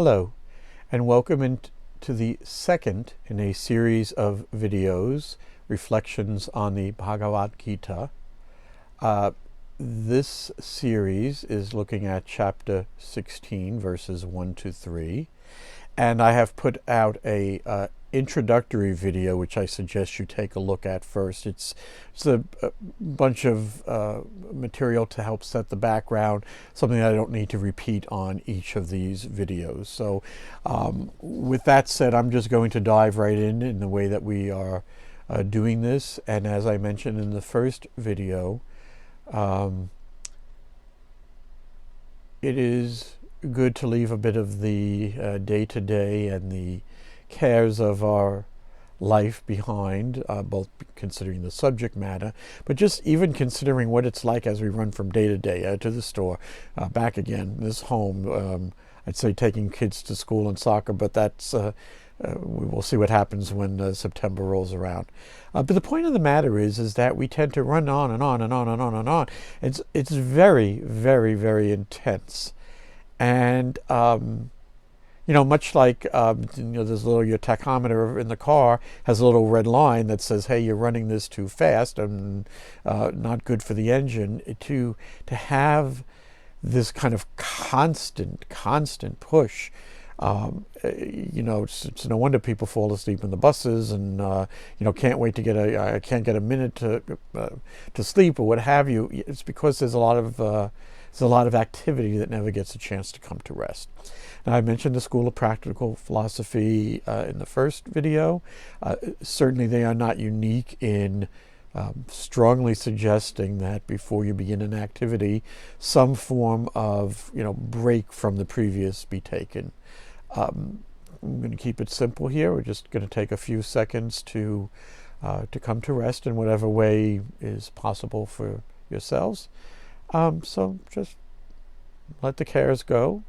Hello, and welcome to the second in a series of videos, reflections on the Bhagavad Gita. This series is looking at chapter 16, verses 1 to 3, and I have put out a introductory video which I suggest you take a look at first. It's a bunch of material to help set the background, something I don't need to repeat on each of these videos. So with that said, I'm just going to dive right in the way that we are doing this. And as I mentioned in the first video, it is good to leave a bit of the day-to-day and the cares of our life behind, both considering the subject matter, but just even considering what it's like as we run from day to day, to the store, back again, this home. I'd say taking kids to school and soccer, but that's we will see what happens when September rolls around. But the point of the matter is that we tend to run on and on and on and on and on. It's very, very, very intense. And much like there's your tachometer in the car has a little red line that says, "Hey, you're running this too fast and not good for the engine." To have this kind of constant push. It's no wonder people fall asleep in the buses and can't wait to I can't get a minute to sleep or what have you. It's because there's a lot of activity that never gets a chance to come to rest. Now, I mentioned the School of Practical Philosophy in the first video. Certainly they are not unique in strongly suggesting that before you begin an activity, some form of break from the previous be taken. I'm going to keep it simple here. We're just going to take a few seconds to come to rest in whatever way is possible for yourselves. So just let the cares go.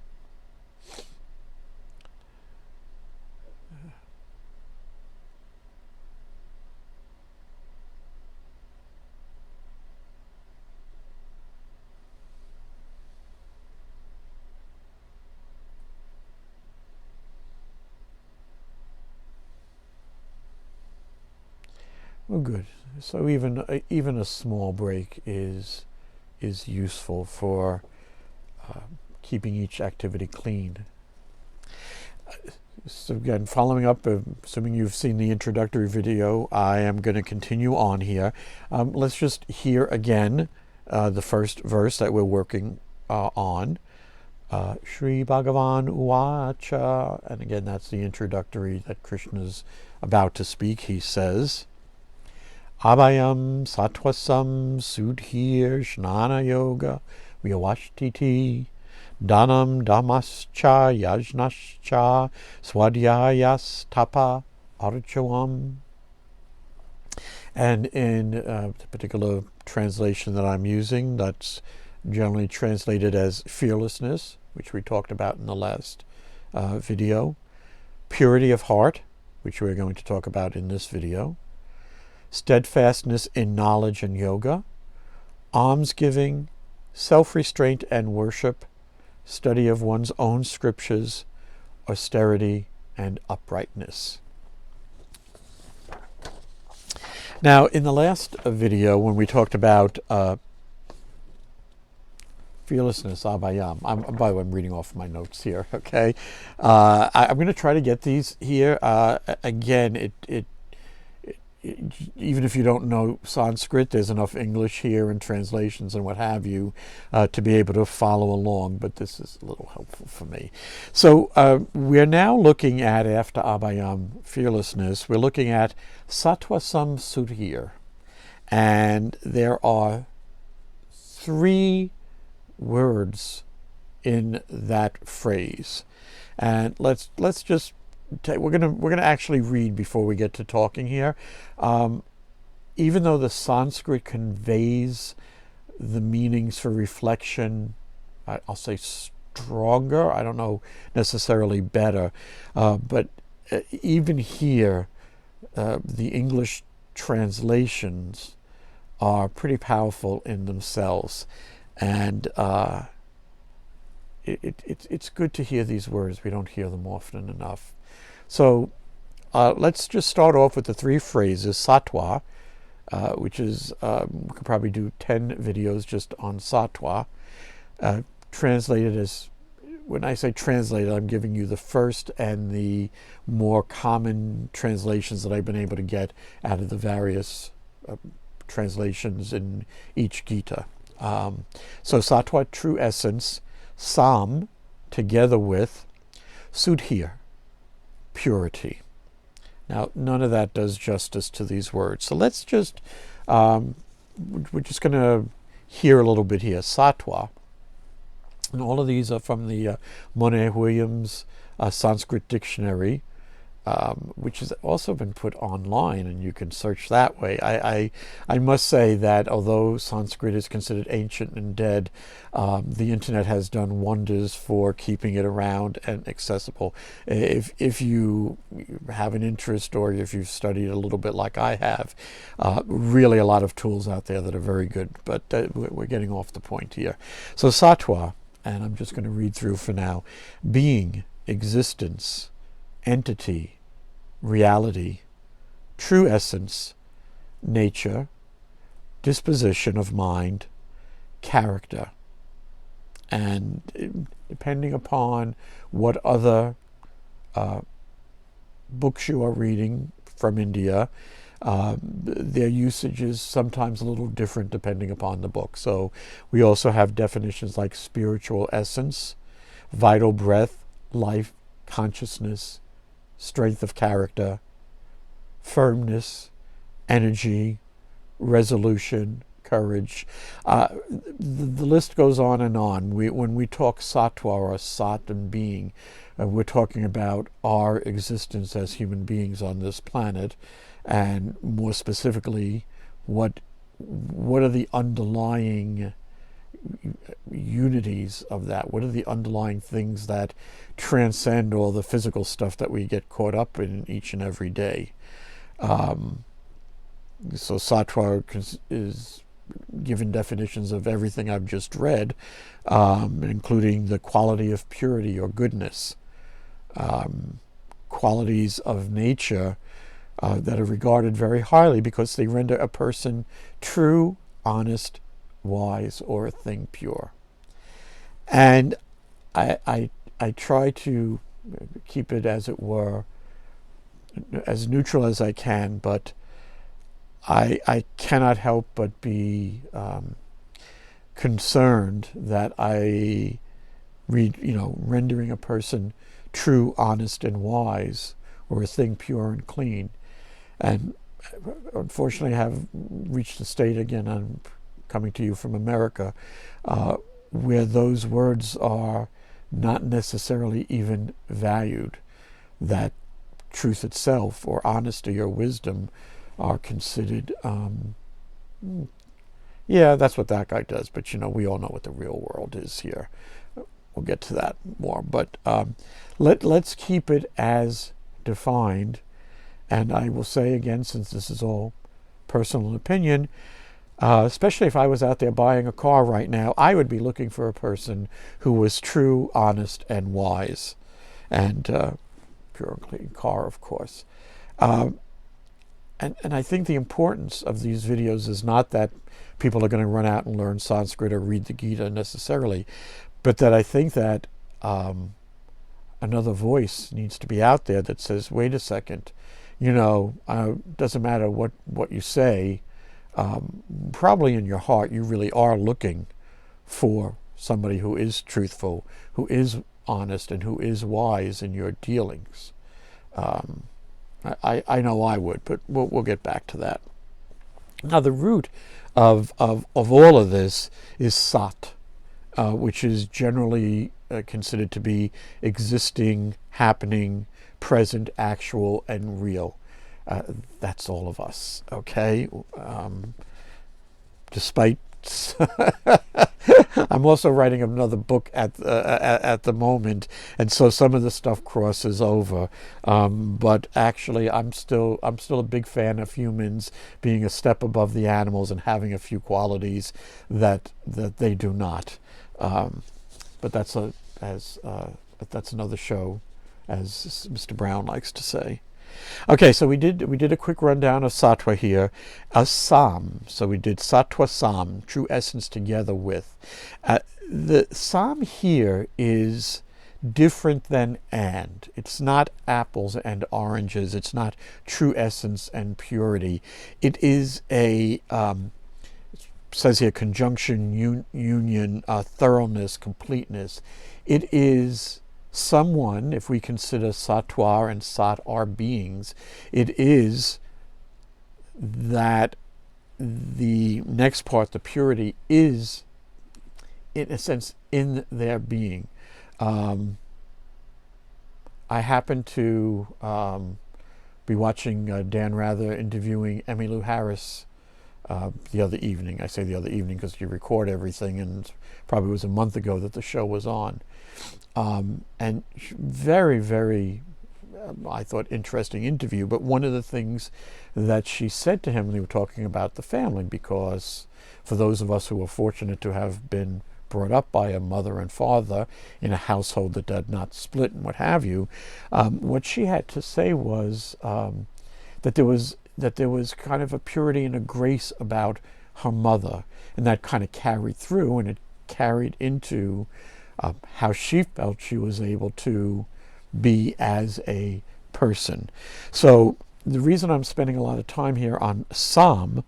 Well, good. So even a small break is useful for keeping each activity clean. So again, following up, assuming you've seen the introductory video, I am going to continue on here. Let's just hear again the first verse that we're working on. Shri Bhagavan Uvacha, and again that's the introductory that Krishna's about to speak. He says, Abhayam Sattvasam Sudhir Shnana Yoga Vyavashtiti Dhanam Dhammascha Yajnascha Swadhyayas Tapa Archavam. And in the particular translation that I'm using, that's generally translated as fearlessness, which we talked about in the last video, purity of heart, which we're going to talk about in this video, steadfastness in knowledge and yoga, almsgiving, self-restraint and worship, study of one's own scriptures, austerity, and uprightness. Now, in the last video, when we talked about fearlessness, abhayam, by the way, I'm reading off my notes here, okay? I'm going to try to get these here. Again, even if you don't know Sanskrit, there's enough English here and translations and what have you to be able to follow along, but this is a little helpful for me. So we're now looking at, after Abhayam, fearlessness, we're looking at Sattvasam Sudhir. And there are 3 words in that phrase. And let's just we're gonna actually read before we get to talking here. Even though the Sanskrit conveys the meanings for reflection, I'll say stronger. I don't know necessarily better, but even here, the English translations are pretty powerful in themselves, and it's good to hear these words. We don't hear them often enough. So let's just start off with the three phrases. Sattva, which is, we could probably do 10 videos just on sattva, translated as, when I say translated, I'm giving you the first and the more common translations that I've been able to get out of the various translations in each Gita. So sattva, true essence; sam, together with; sudhir, purity. Now, none of that does justice to these words. So let's just, we're just going to hear a little bit here. Sattva, and all of these are from the Monet Williams Sanskrit Dictionary, which has also been put online, and you can search that way. I must say that although Sanskrit is considered ancient and dead, the internet has done wonders for keeping it around and accessible. If you have an interest, or if you've studied a little bit like I have, really a lot of tools out there that are very good, but we're getting off the point here. So sattva, and I'm just going to read through for now: being, existence, entity, reality, true essence, nature, disposition of mind, character. And depending upon what other books you are reading from India, their usage is sometimes a little different depending upon the book. So we also have definitions like spiritual essence, vital breath, life, consciousness, strength of character, firmness, energy, resolution, courage. The list goes on and on. When we talk sattva, or sat and being, we're talking about our existence as human beings on this planet, and more specifically, what are the underlying unities of that? What are the underlying things that transcend all the physical stuff that we get caught up in each and every day? So sattva is given definitions of everything I've just read, including the quality of purity or goodness, qualities of nature that are regarded very highly because they render a person true, honest, wise, or a thing pure. And I try to keep it, as it were, as neutral as I can, but I cannot help but be concerned that I read, rendering a person true, honest, and wise, or a thing pure and clean. And unfortunately, I have reached the state, again, I'm coming to you from America, where those words are not necessarily even valued, that truth itself, or honesty, or wisdom are considered, yeah, that's what that guy does, but we all know what the real world is here. We'll get to that more, but let's keep it as defined. And I will say again, since this is all personal opinion, especially if I was out there buying a car right now, I would be looking for a person who was true, honest, and wise, and pure and clean car, of course. And I think the importance of these videos is not that people are going to run out and learn Sanskrit or read the Gita necessarily, but that I think that another voice needs to be out there that says, wait a second, doesn't matter what you say, probably in your heart you really are looking for somebody who is truthful, who is honest, and who is wise in your dealings. I know I would, but we'll get back to that. Now, the root of all of this is sat, which is generally considered to be existing, happening, present, actual, and real. That's all of us, okay? Despite I'm also writing another book at the moment, and so some of the stuff crosses over. But actually, I'm still a big fan of humans being a step above the animals and having a few qualities that they do not. But that's that's another show, as Mr. Brown likes to say. Okay, so we did a quick rundown of sattva here. Sam. So we did sattva sam, true essence together with. The sam here is different than and. It's not apples and oranges. It's not true essence and purity. It is a says here conjunction, union, thoroughness, completeness. It is someone, if we consider sattva and sat are beings, it is that the next part, the purity, is in a sense in their being. I happened to be watching Dan Rather interviewing Emmylou Harris the other evening. I say the other evening because you record everything, and it probably was a month ago that the show was on. And very, very, I thought, interesting interview. But one of the things that she said to him when they were talking about the family, because for those of us who were fortunate to have been brought up by a mother and father in a household that did not split and what have you, what she had to say was that there was kind of a purity and a grace about her mother, and that kind of carried through, and it carried into how she felt she was able to be as a person. So the reason I'm spending a lot of time here on Sam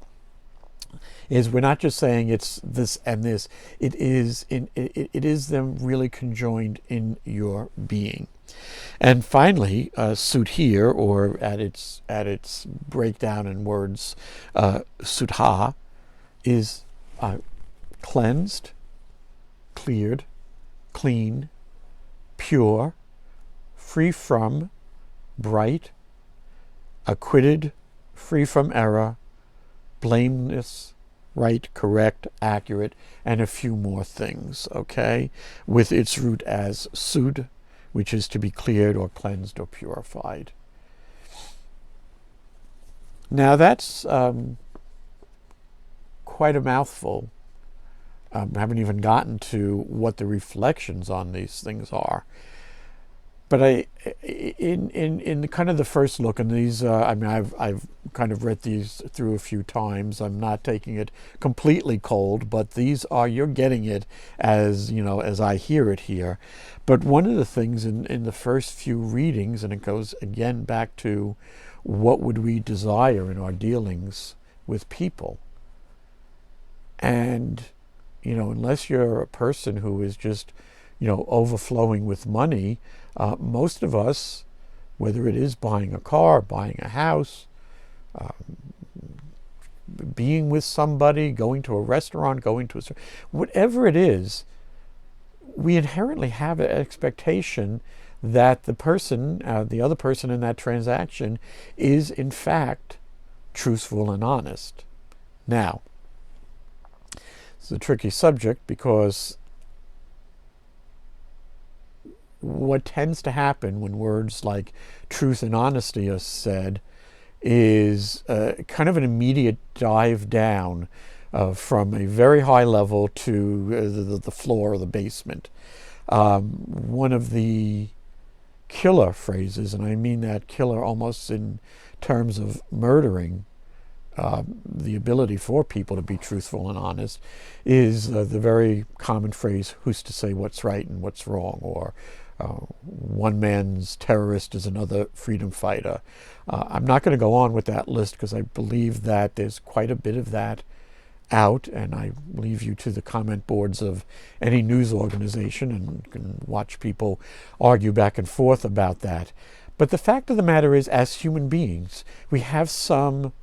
is we're not just saying it's this and this. It is them really conjoined in your being. And finally, Sut here, or at its breakdown in words, Sutha, is cleansed, cleared, clean, pure, free from, bright, acquitted, free from error, blameless, right, correct, accurate, and a few more things, okay? With its root as sud, which is to be cleared or cleansed or purified. Now that's quite a mouthful. I haven't even gotten to what the reflections on these things are. But in the kind of the first look, and these, I've kind of read these through a few times. I'm not taking it completely cold, but these are, you're getting it as, as I hear it here. But one of the things in the first few readings, and it goes again back to what would we desire in our dealings with people. And, unless you're a person who is just, overflowing with money, most of us, whether it is buying a car, buying a house, being with somebody, going to a restaurant, whatever it is, we inherently have an expectation that the person, the other person in that transaction, is in fact truthful and honest. Now, it's a tricky subject because what tends to happen when words like truth and honesty are said is kind of an immediate dive down from a very high level to the floor or the basement. One of the killer phrases, and I mean that killer almost in terms of murdering the ability for people to be truthful and honest, is the very common phrase, who's to say what's right and what's wrong, or one man's terrorist is another freedom fighter. I'm not going to go on with that list because I believe that there's quite a bit of that out, and I leave you to the comment boards of any news organization and can watch people argue back and forth about that. But the fact of the matter is, as human beings, we have some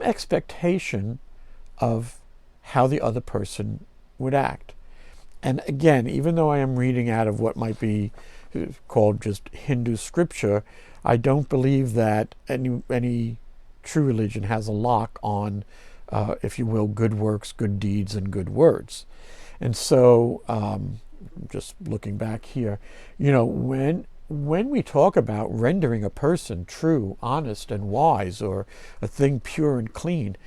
expectation of how the other person would act. And again, even though I am reading out of what might be called just Hindu scripture, I don't believe that any true religion has a lock on, if you will, good works, good deeds, and good words. And so, just looking back here, when we talk about rendering a person true, honest, and wise, or a thing pure and clean,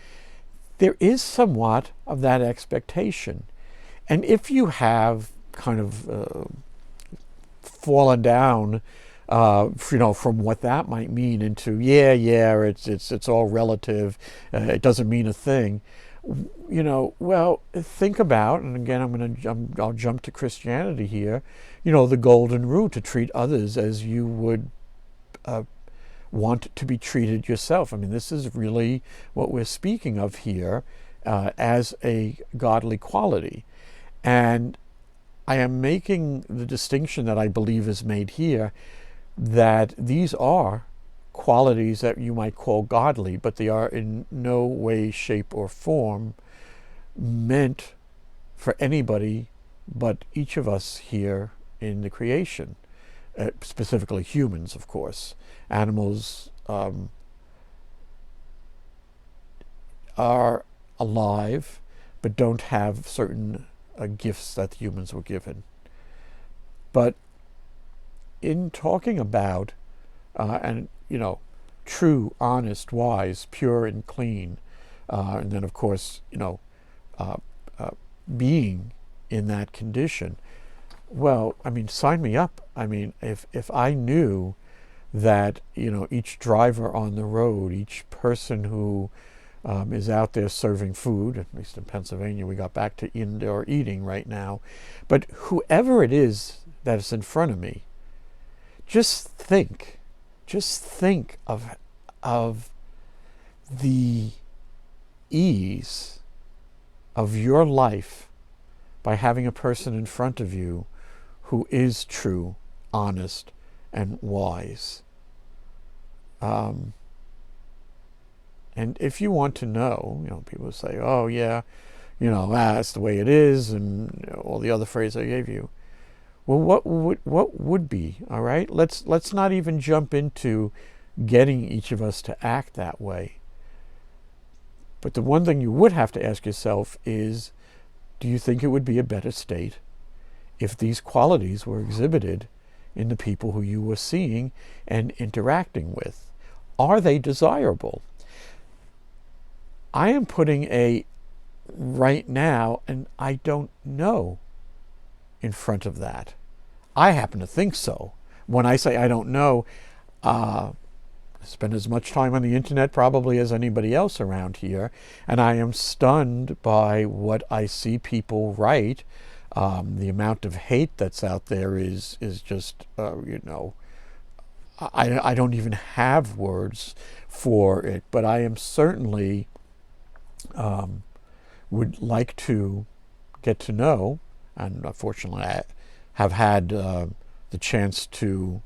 there is somewhat of that expectation. And if you have kind of fallen down, from what that might mean into it's all relative. It doesn't mean a thing. Well, think about, and again, I'll jump to Christianity here. The golden rule, to treat others as you would want to be treated yourself. I mean, this is really what we're speaking of here as a godly quality. And I am making the distinction that I believe is made here, that these are qualities that you might call godly, but they are in no way, shape, or form meant for anybody but each of us here in the creation, specifically humans, of course. Animals are alive, but don't have certain gifts that humans were given. But in talking about, true, honest, wise, pure, and clean, and then, of course, being in that condition, well, I mean, sign me up. I mean, if I knew that, each driver on the road, each person who is out there serving food, at least in Pennsylvania, we got back to indoor eating right now, but whoever it is that is in front of me, just think of the ease of your life by having a person in front of you who is true, honest, and wise. And if you want to know, people say, oh yeah, that's the way it is, and all the other phrases I gave you. Well, what would be, all right? Let's not even jump into getting each of us to act that way. But the one thing you would have to ask yourself is, do you think it would be a better state if these qualities were exhibited in the people who you were seeing and interacting with? Are they desirable? I am putting a right now, and I don't know, in front of that. I happen to think so. When I say I don't know, I spend as much time on the internet probably as anybody else around here, and I am stunned by what I see people write. The amount of hate that's out there is just, I don't even have words for it, but I am certainly would like to get to know, and unfortunately I have had the chance to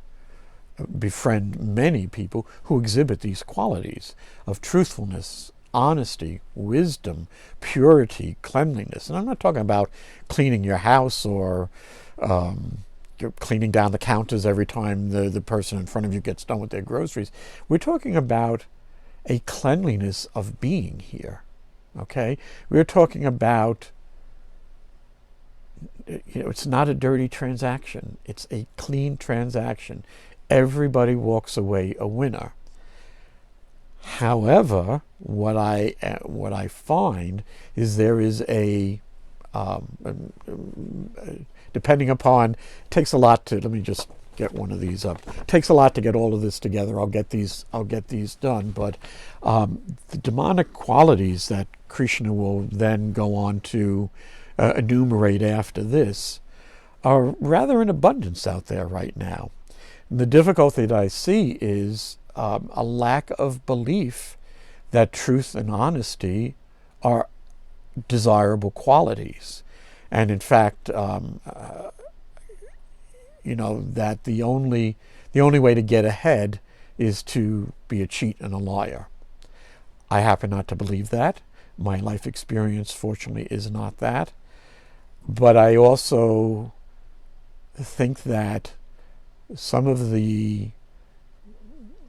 befriend many people who exhibit these qualities of truthfulness, honesty, wisdom, purity, cleanliness. And I'm not talking about cleaning your house or you're cleaning down the counters every time the person in front of you gets done with their groceries. We're talking about a cleanliness of being here. Okay? We're talking about, it's not a dirty transaction. It's a clean transaction. Everybody walks away a winner. However, what I find is there is depending upon, it takes a lot to, let me just get one of these up. It takes a lot to get all of this together. I'll get these done. But the demonic qualities that Krishna will then go on to enumerate after this are rather in abundance out there right now. And the difficulty that I see is a lack of belief that truth and honesty are desirable qualities. And in fact, that the only way to get ahead is to be a cheat and a liar. I happen not to believe that. My life experience, fortunately, is not that. But I also think that some of the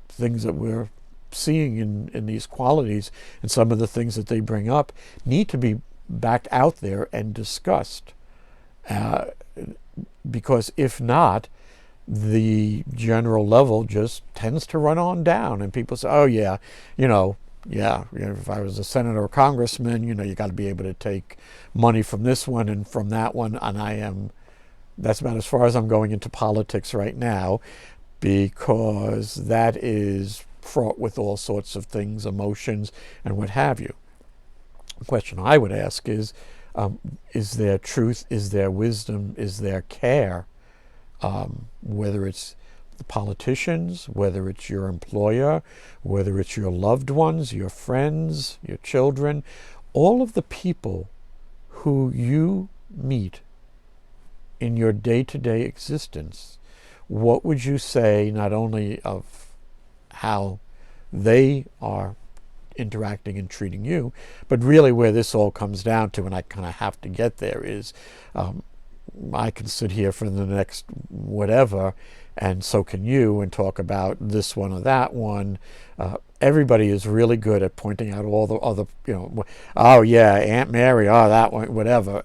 things that we're seeing in these qualities and some of the things that they bring up need to be back out there and discussed. Because if not, the general level just tends to run on down, and people say, oh yeah, if I was a senator or congressman, you got to be able to take money from this one and from that one, and I am That's about as far as I'm going into politics right now, because that is fraught with all sorts of things, emotions, and what have you. The question I would ask is there truth, is there wisdom, is there care, whether it's the politicians, whether it's your employer, whether it's your loved ones, your friends, your children, all of the people who you meet in your day-to-day existence. What would you say not only of how they are interacting and treating you, but really where this all comes down to, and I kind of have to get there, is I can sit here for the next whatever, and so can you, and talk about this one or that one. Everybody is really good at pointing out all the other, oh yeah, Aunt Mary, oh that one, whatever.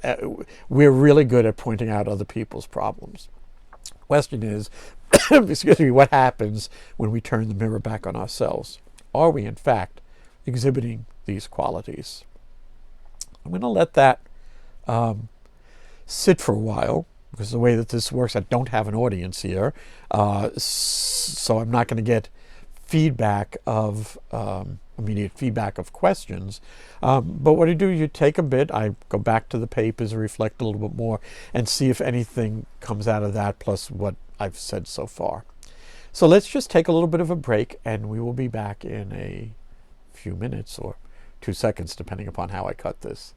We're really good at pointing out other people's problems. Question is, excuse me, what happens when we turn the mirror back on ourselves? Are we in fact exhibiting these qualities? I'm going to let that sit for a while, because the way that this works, I don't have an audience here, so I'm not going to get feedback of immediate feedback of questions. But what I do, you take a bit, I go back to the papers, reflect a little bit more, and see if anything comes out of that, plus what I've said so far. So let's just take a little bit of a break, and we will be back in a few minutes or 2 seconds, depending upon how I cut this.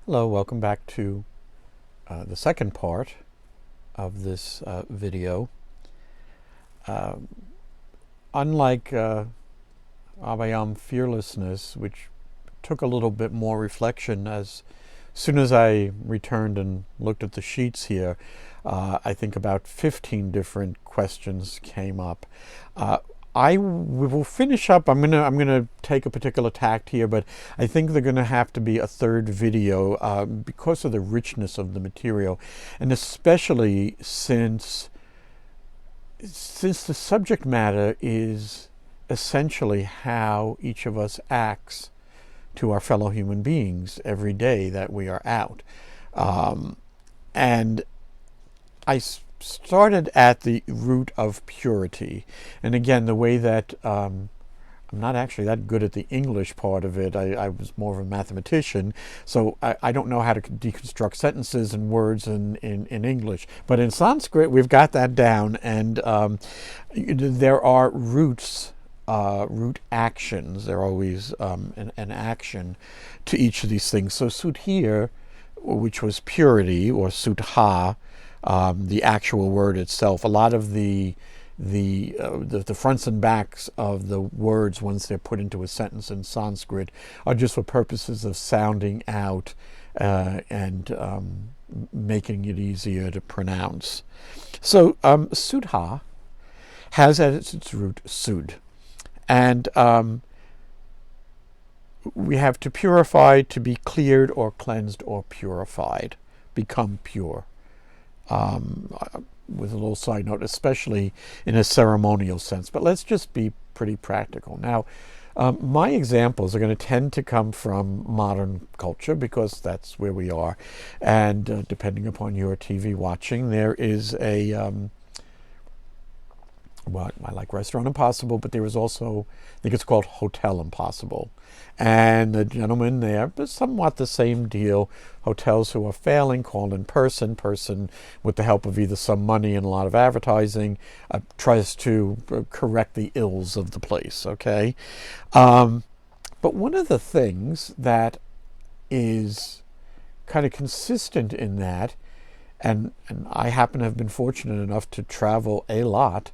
Hello, welcome back to the second part of this video. Unlike Abhayam Fearlessness, which took a little bit more reflection, as soon as I returned and looked at the sheets here, I think about 15 different questions came up. We will finish up. I'm gonna take a particular tact here, but I think they're gonna have to be a third video because of the richness of the material, and especially since the subject matter is essentially how each of us acts to our fellow human beings every day that we are out. And I started at the root of purity. And again, the way that I'm not actually that good at the English part of it. I was more of a mathematician, so I don't know how to deconstruct sentences and words in English. But in Sanskrit, we've got that down, and there are roots, root actions. There are always an action to each of these things. So sudhir, which was purity, or sudha, the actual word itself. A lot of the fronts and backs of the words, once they're put into a sentence in Sanskrit, are just for purposes of sounding out and making it easier to pronounce. So sudha has as its root sud, and we have to purify, to be cleared or cleansed or purified, become pure. With a little side note, especially in a ceremonial sense. But let's just be pretty practical. Now, my examples are going to tend to come from modern culture, because that's where we are. And depending upon your TV watching, there is a, well, I like Restaurant Impossible, but there is also, I think it's called Hotel Impossible. And the gentleman there, but somewhat the same deal, hotels who are failing, call in person with the help of either some money and a lot of advertising, tries to correct the ills of the place, okay? But one of the things that is kind of consistent in that, and I happen to have been fortunate enough to travel a lot,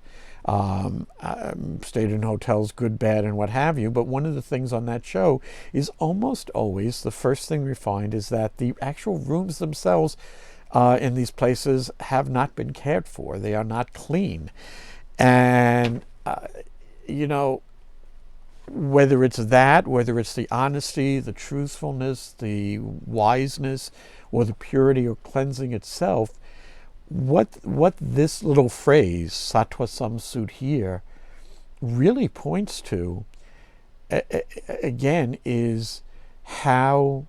stayed in hotels, good, bad, and what have you. But one of the things on that show is almost always the first thing we find is that the actual rooms themselves in these places have not been cared for. They are not clean. And, whether it's that, whether it's the honesty, the truthfulness, the wiseness, or the purity or cleansing itself, what this little phrase, sattva samsud here, really points to, again, is how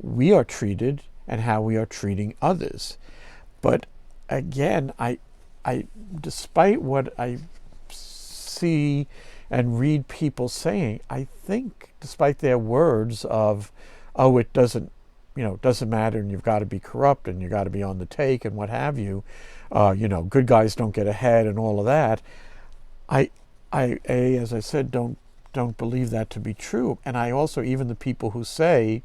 we are treated and how we are treating others. But again, I despite what I see and read people saying, I think, despite their words of, oh, it doesn't matter, and you've got to be corrupt, and you've got to be on the take, and what have you, good guys don't get ahead, and all of that. As I said, don't believe that to be true. And I also, even the people who say,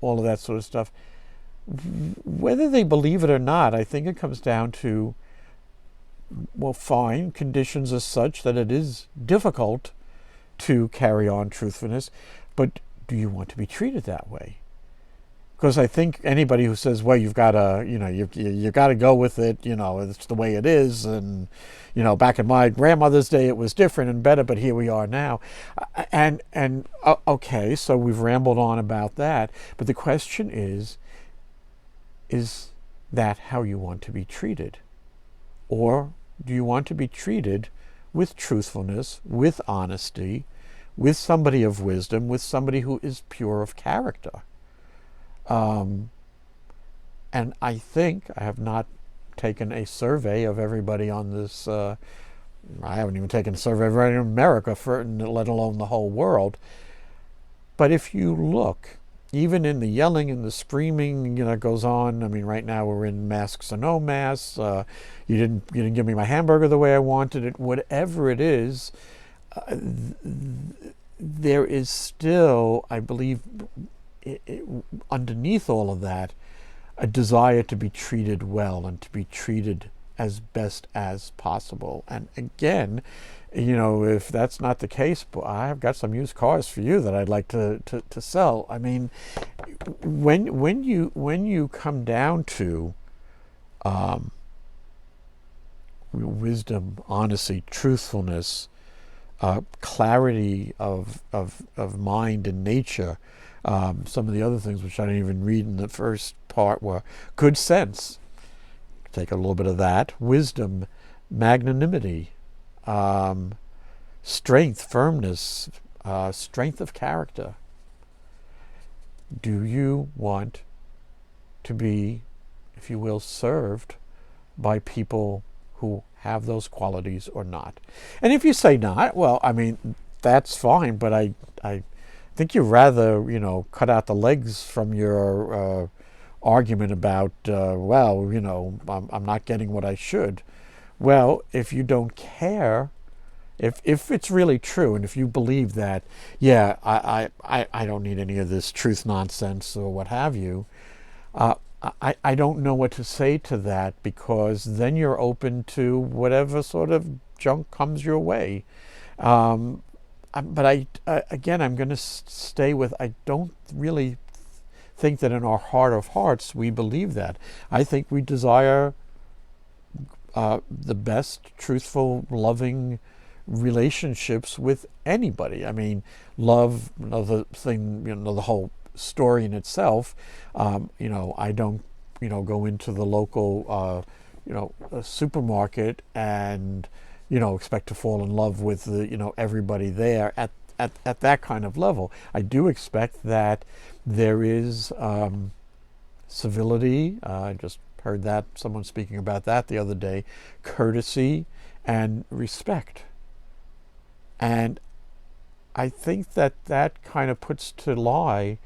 all of that sort of stuff, whether they believe it or not, I think it comes down to, well, fine, conditions are such that it is difficult to carry on truthfulness, but do you want to be treated that way? Because I think anybody who says, well, you've got to, you got to go with it, it's the way it is, and, back in my grandmother's day it was different and better, but here we are now. And okay, so we've rambled on about that, but the question is that how you want to be treated? Or do you want to be treated with truthfulness, with honesty, with somebody of wisdom, with somebody who is pure of character? And I think, I have not taken a survey of everybody on this, I haven't even taken a survey of everybody in America, let alone the whole world. But if you look, even in the yelling and the screaming, goes on. I mean, right now we're in masks or no masks. You didn't give me my hamburger the way I wanted it. Whatever it is, there is still, I believe, underneath all of that, a desire to be treated well and to be treated as best as possible. And again, if that's not the case, I've got some used cars for you that I'd like to sell. I mean, when you come down to wisdom, honesty, truthfulness, clarity of mind and nature, some of the other things which I didn't even read in the first part were good sense. Take a little bit of that. Wisdom, magnanimity, strength, firmness, strength of character. Do you want to be, if you will, served by people who have those qualities or not? And if you say not, well, I mean, that's fine, but I think you'd rather, cut out the legs from your argument about, I'm not getting what I should. Well, if you don't care, if it's really true, and if you believe that, yeah, I don't need any of this truth nonsense or what have you, I don't know what to say to that, because then you're open to whatever sort of junk comes your way. But again, I'm going to stay with, I don't really think that in our heart of hearts we believe that. I think we desire the best, truthful, loving relationships with anybody. I mean, love, the thing, the whole story in itself. I don't, go into the local, supermarket and, expect to fall in love with the, everybody there at that kind of level. I do expect that there is civility. I just heard that someone speaking about that the other day. Courtesy and respect. And I think that kind of puts to lie,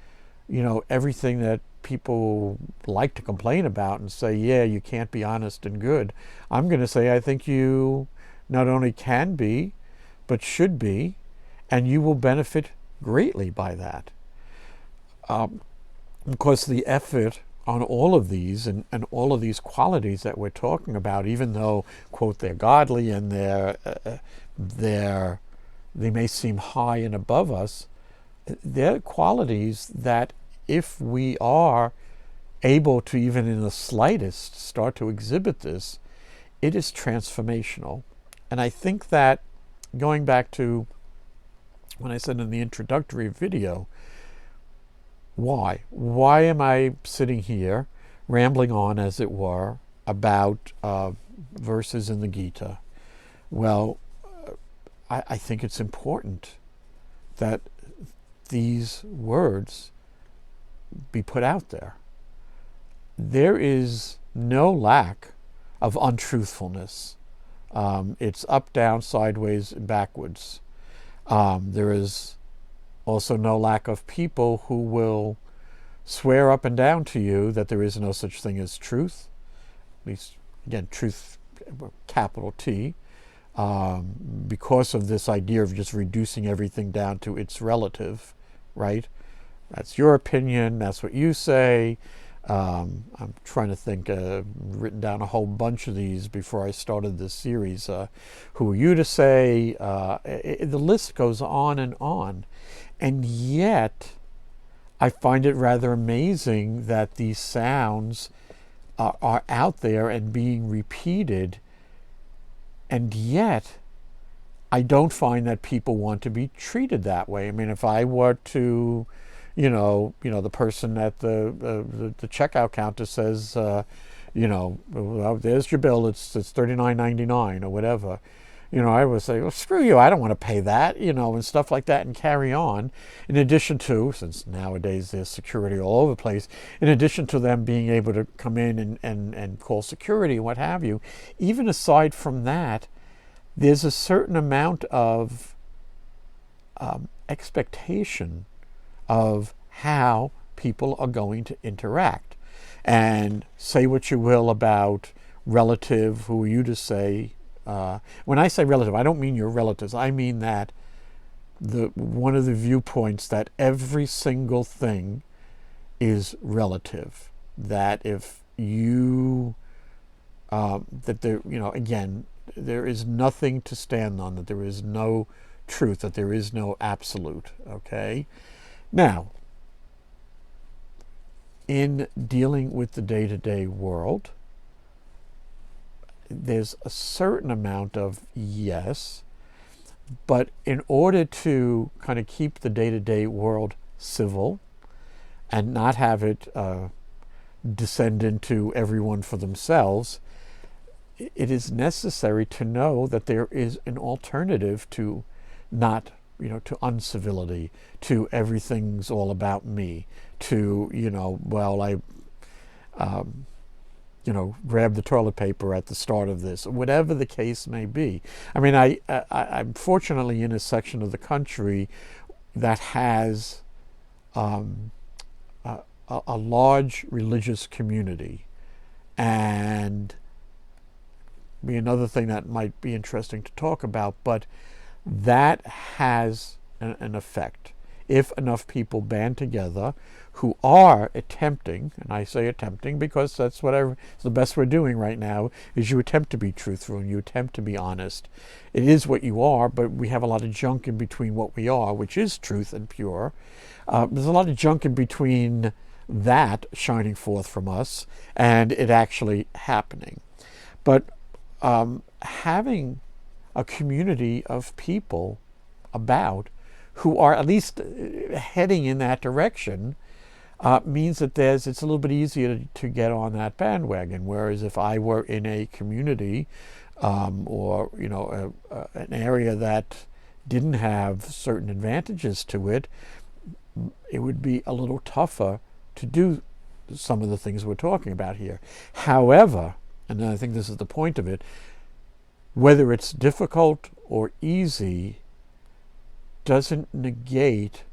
everything that people like to complain about and say, yeah, you can't be honest and good. I'm going to say, I think you not only can be, but should be, and you will benefit greatly by that. Of course, the effort on all of these and all of these qualities that we're talking about, even though, quote, they're godly and they may seem high and above us, they're qualities that if we are able to, even in the slightest, start to exhibit this, it is transformational. And I think that, going back to when I said in the introductory video, why am I sitting here rambling on, as it were, about verses in the Gita. Well, I think it's important that these words be put out there. There is no lack of untruthfulness. It's up, down, sideways, and backwards. There is also no lack of people who will swear up and down to you that there is no such thing as truth. At least, again, truth, capital T, because of this idea of just reducing everything down to its relative, right? That's your opinion, that's what you say. I'm trying to think, written down a whole bunch of these before I started this series. Who are you to say? The list goes on. And yet, I find it rather amazing that these sounds are out there and being repeated, and yet I don't find that people want to be treated that way. I mean, if I were to, the person at the checkout counter says, well, there's your bill, it's $39.99 or whatever. I would say, well, screw you, I don't want to pay that, and stuff like that, and carry on. In addition to, since nowadays there's security all over the place, in addition to them being able to come in and call security and what have you, even aside from that, there's a certain amount of expectation of how people are going to interact. And say what you will about relative, who are you to say. When I say relative, I don't mean your relatives. I mean that one of the viewpoints that every single thing is relative. That if you, that there, again, there is nothing to stand on, that there is no truth, that there is no absolute, okay? Now, in dealing with the day-to-day world, there's a certain amount of yes, but in order to kind of keep the day-to-day world civil and not have it descend into everyone for themselves, it is necessary to know that there is an alternative to not, to uncivility, to everything's all about me, to, well, I grab the toilet paper at the start of this, whatever the case may be. I mean, I'm fortunately in a section of the country that has a large religious community, and be another thing that might be interesting to talk about, but that has an effect. If enough people band together who are attempting, and I say attempting because that's the best we're doing right now, is you attempt to be truthful and you attempt to be honest. It is what you are, but we have a lot of junk in between what we are, which is truth and pure. There's a lot of junk in between that shining forth from us and it actually happening. But having a community of people about who are at least heading in that direction means that it's a little bit easier to get on that bandwagon. Whereas if I were in a community or an area that didn't have certain advantages to it, it would be a little tougher to do some of the things we're talking about here. However, and I think this is the point of it, whether it's difficult or easy doesn't negate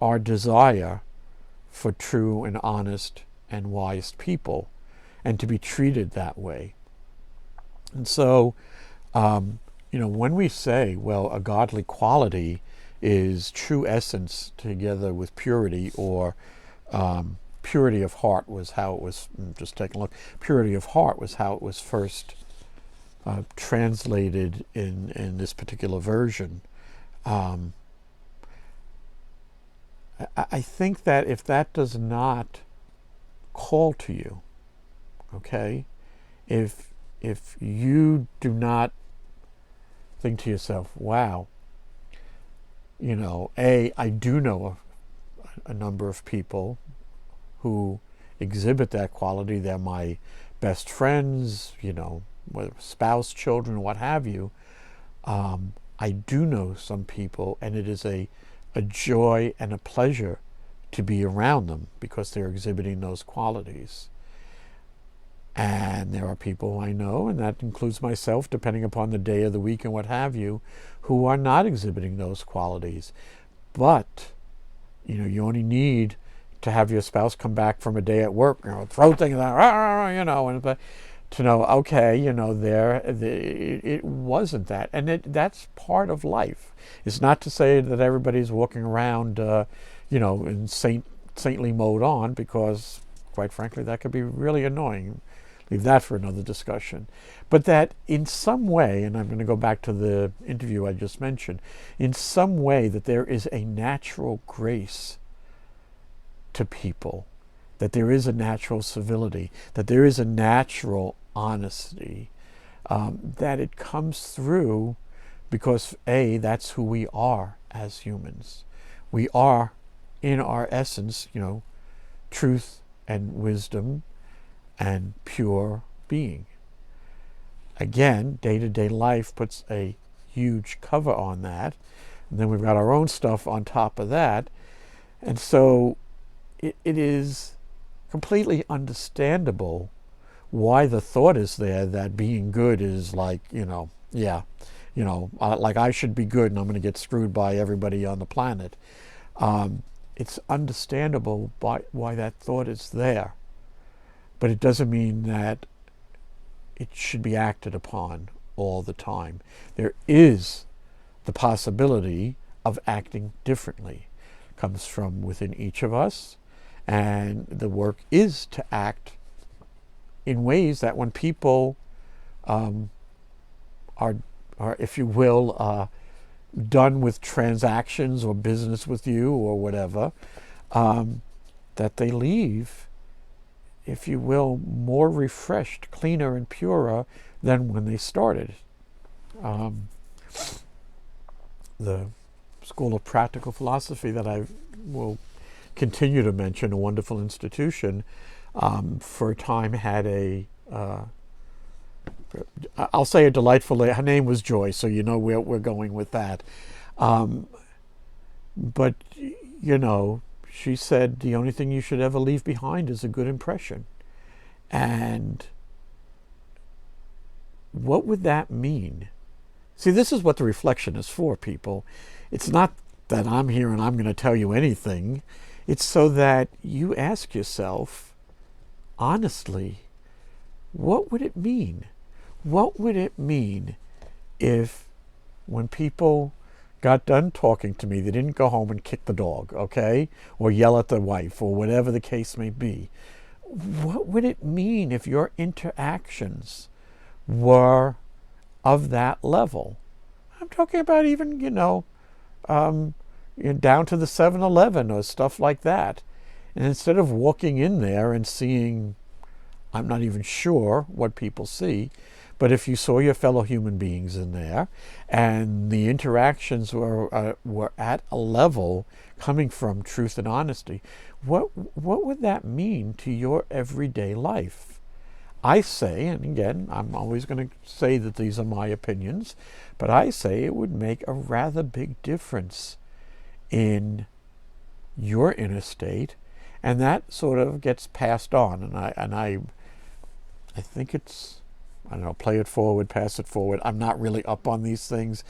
our desire for true and honest and wise people and to be treated that way. And so, when we say, well, a godly quality is true essence together with purity, or purity of heart was how it was, just take a look, purity of heart was how it was first translated in this particular version. I think that if that does not call to you, okay, if you do not think to yourself, wow, I do know a number of people who exhibit that quality. They're my best friends, whether spouse, children, what have you. I do know some people, and it is a joy and a pleasure to be around them because they're exhibiting those qualities. And there are people I know, and that includes myself, depending upon the day of the week and what have you, who are not exhibiting those qualities. But, you only need to have your spouse come back from a day at work, throw things out, and to know, okay, it wasn't that. And that's part of life. It's not to say that everybody's walking around, in saintly mode on, because, quite frankly, that could be really annoying. Leave that for another discussion. But that in some way, and I'm going to go back to the interview I just mentioned, in some way that there is a natural grace to people, that there is a natural civility, that there is a natural honesty, that it comes through because, that's who we are as humans. We are, in our essence, truth and wisdom and pure being. Again, day-to-day life puts a huge cover on that. And then we've got our own stuff on top of that. And so it is completely understandable why the thought is there that being good is like, like I should be good and I'm going to get screwed by everybody on the planet. It's understandable why that thought is there. But it doesn't mean that it should be acted upon all the time. There is the possibility of acting differently. It comes from within each of us, and the work is to act in ways that when people are, if you will, done with transactions or business with you or whatever, that they leave, if you will, more refreshed, cleaner, and purer than when they started. The School of Practical Philosophy that I will continue to mention, a wonderful institution, for a time had I'll say a delightful lady. Her name was Joy, so we're going with that. But, she said the only thing you should ever leave behind is a good impression. And what would that mean? See, this is what the reflection is for, people. It's not that I'm here and I'm going to tell you anything. It's so that you ask yourself, honestly, what would it mean? What would it mean if, when people got done talking to me, they didn't go home and kick the dog, okay? Or yell at the wife, or whatever the case may be. What would it mean if your interactions were of that level? I'm talking about even, down to the 7-Eleven or stuff like that. And instead of walking in there and seeing, I'm not even sure what people see, but if you saw your fellow human beings in there and the interactions were at a level coming from truth and honesty, what would that mean to your everyday life? I say, and again, I'm always going to say that these are my opinions, but I say it would make a rather big difference in your inner state, and that sort of gets passed on. And I think it's, I don't know, play it forward, pass it forward. I'm not really up on these things,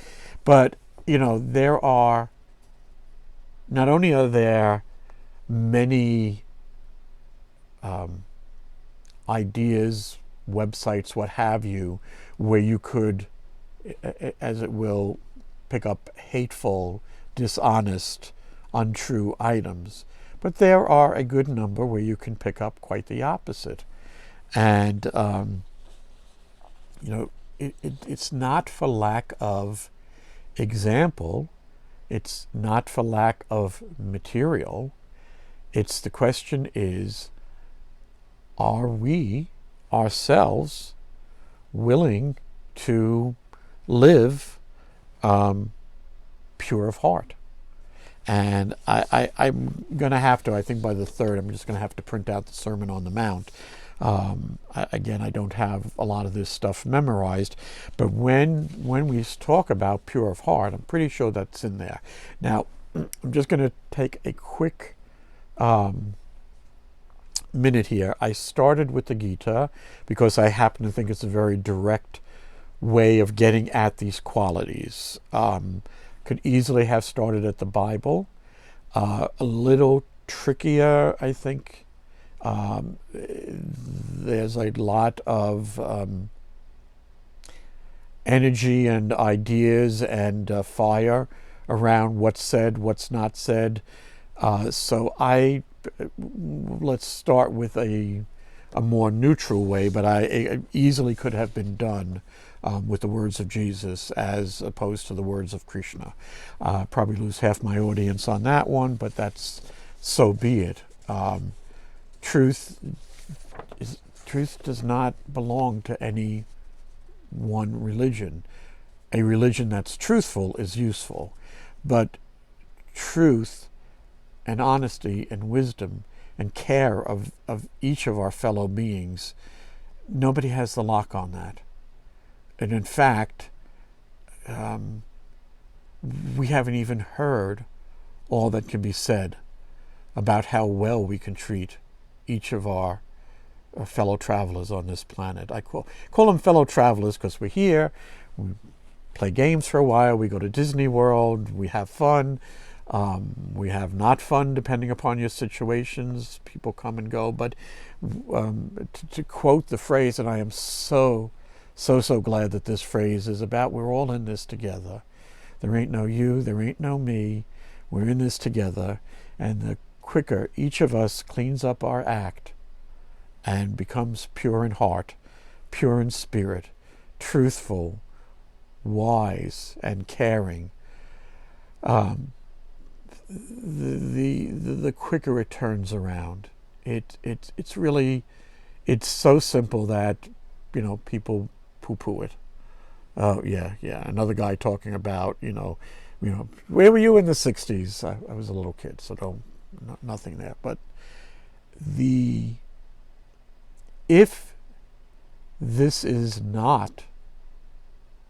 but there are, not only are there many ideas, websites, what have you, where you could, as it will, pick up hateful, dishonest, untrue items, but there are a good number where you can pick up quite the opposite. And it's not for lack of example, it's not for lack of material. It's, the question is, are we ourselves willing to live pure of heart? And I'm going to have to, I think by the 3rd, I'm just going to have to print out the Sermon on the Mount, Again, I don't have a lot of this stuff memorized, but when we talk about pure of heart, I'm pretty sure that's in there. Now, I'm just going to take a quick minute here. I started with the Gita because I happen to think it's a very direct way of getting at these qualities. Could easily have started at the Bible. A little trickier, I think. There's a lot of energy and ideas and fire around what's said, what's not said. So let's start with a more neutral way, but it easily could have been done with the words of Jesus as opposed to the words of Krishna. Probably lose half my audience on that one, but that's so be it. Truth does not belong to any one religion. A religion that's truthful is useful, but truth and honesty and wisdom and care of each of our fellow beings, nobody has the lock on that. And in fact, we haven't even heard all that can be said about how well we can treat each of our fellow travelers on this planet. I call them fellow travelers because we're here, we play games for a while, we go to Disney World, we have fun, we have not fun depending upon your situations, people come and go, but to quote the phrase, and I am so glad that this phrase is about, we're all in this together. There ain't no you, there ain't no me, we're in this together, and the quicker each of us cleans up our act and becomes pure in heart, pure in spirit, truthful, wise, and caring, the quicker it turns around. It's really, it's so simple that, people poo-poo it. Oh, yeah. Another guy talking about, where were you in the 60s? I was a little kid, so nothing there. But if this is not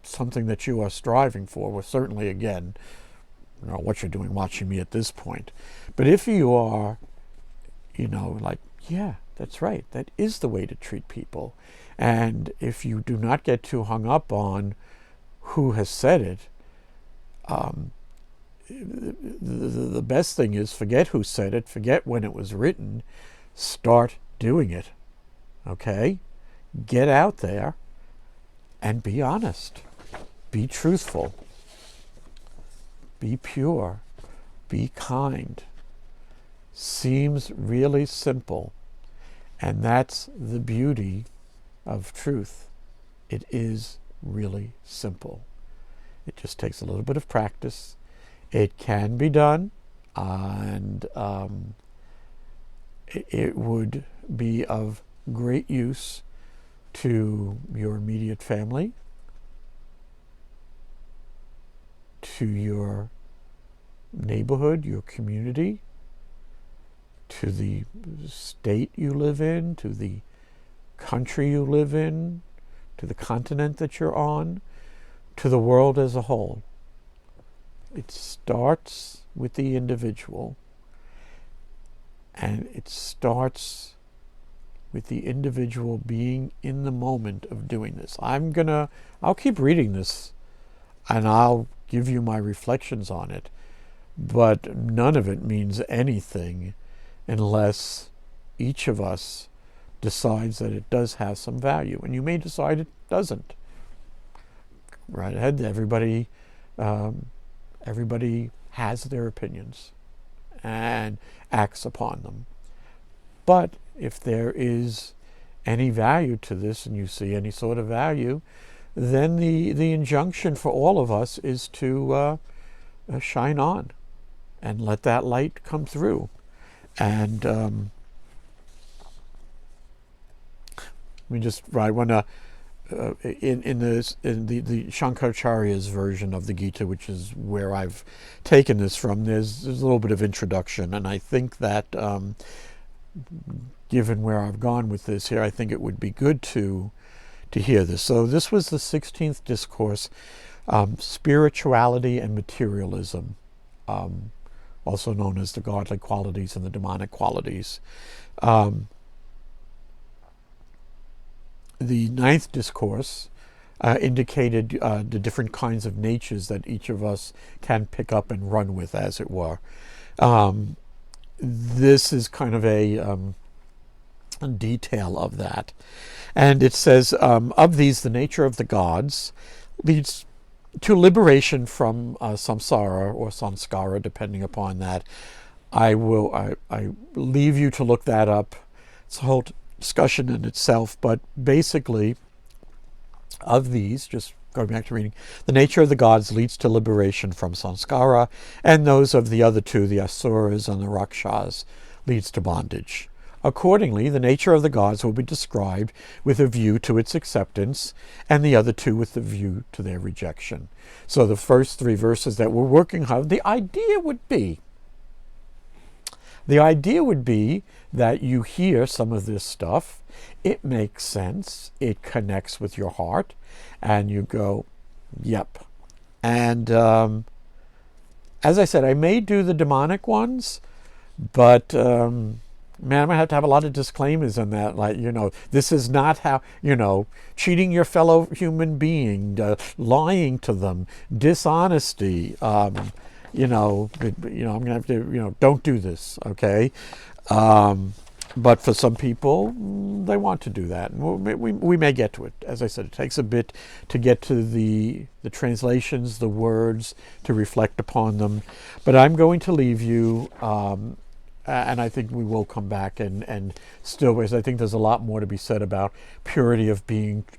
something that you are striving for, well, certainly, again, I don't know what you're doing watching me at this point. But if you are, like, yeah, that's right, that is the way to treat people. And if you do not get too hung up on who has said it, the best thing is forget who said it, forget when it was written, start doing it. Okay? Get out there and be honest. Be truthful. Be pure. Be kind. Seems really simple. And that's the beauty of truth. It is really simple. It just takes a little bit of practice. It can be done, and it would be of great use to your immediate family, to your neighborhood, your community, to the state you live in, to the country you live in, to the continent that you're on, to the world as a whole. It starts with the individual, and it starts with the individual being in the moment of doing this. I'll keep reading this, and I'll give you my reflections on it, but none of it means anything unless each of us decides that it does have some value. And you may decide it doesn't. Right ahead, everybody has their opinions and acts upon them. But if there is any value to this, and you see any sort of value, then the injunction for all of us is to shine on and let that light come through. And I want to in the Shankaracharya's version of the Gita, which is where I've taken this from, there's a little bit of introduction, and I think that given where I've gone with this here, I think it would be good to hear this. So this was the 16th discourse, spirituality and materialism, also known as the godly qualities and the demonic qualities. The 9th discourse indicated the different kinds of natures that each of us can pick up and run with, as it were. This is kind of a detail of that. And it says, of these, the nature of the gods leads to liberation from samsara or sanskara, depending upon that. I leave you to look that up. It's a whole discussion in itself, but basically, of these, just going back to reading, the nature of the gods leads to liberation from samskara, and those of the other two, the asuras and the rakshas, leads to bondage. Accordingly, the nature of the gods will be described with a view to its acceptance, and the other two with a view to their rejection. So the first 3 verses that we're working on, the idea would be that you hear some of this stuff, it makes sense, it connects with your heart, and you go, yep. And as I said, I may do the demonic ones, but man, I'm going to have a lot of disclaimers in that, like, this is not how, cheating your fellow human being, lying to them, dishonesty, I'm going to have to, don't do this, okay? But for some people, they want to do that. And we may get to it. As I said, it takes a bit to get to the translations, the words, to reflect upon them. But I'm going to leave you, and I think we will come back and still, because I think there's a lot more to be said about purity of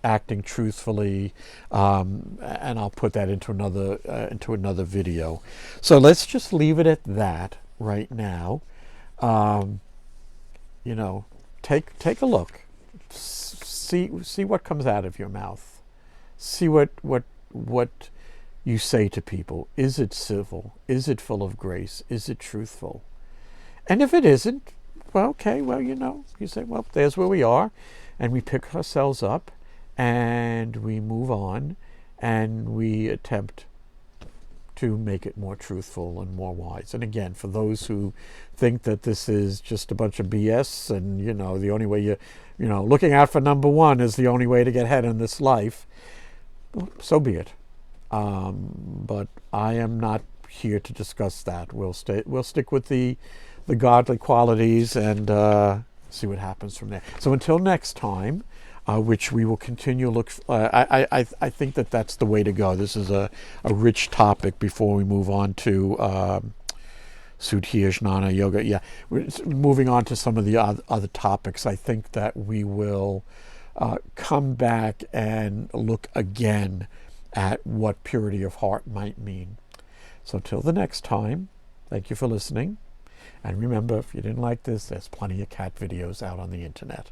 acting truthfully, and I'll put that into another video. So let's just leave it at that right now. Take a look, see what comes out of your mouth, see what you say to people. Is it civil? Is it full of grace? Is it truthful? And if it isn't, well, okay, well, you say, well, there's where we are, and we pick ourselves up, and we move on, and we attempt to make it more truthful and more wise. And again, for those who think that this is just a bunch of BS, and the only way looking out for number one is the only way to get ahead in this life, so be it. But I am not here to discuss that. We'll stick with the godly qualities and see what happens from there. So until next time, which we will continue look. I think that's the way to go. This is a rich topic before we move on to Sudhir Jnana Yoga. Yeah, we're moving on to some of the other topics. I think that we will come back and look again at what purity of heart might mean. So till the next time, thank you for listening. And remember, if you didn't like this, there's plenty of cat videos out on the internet.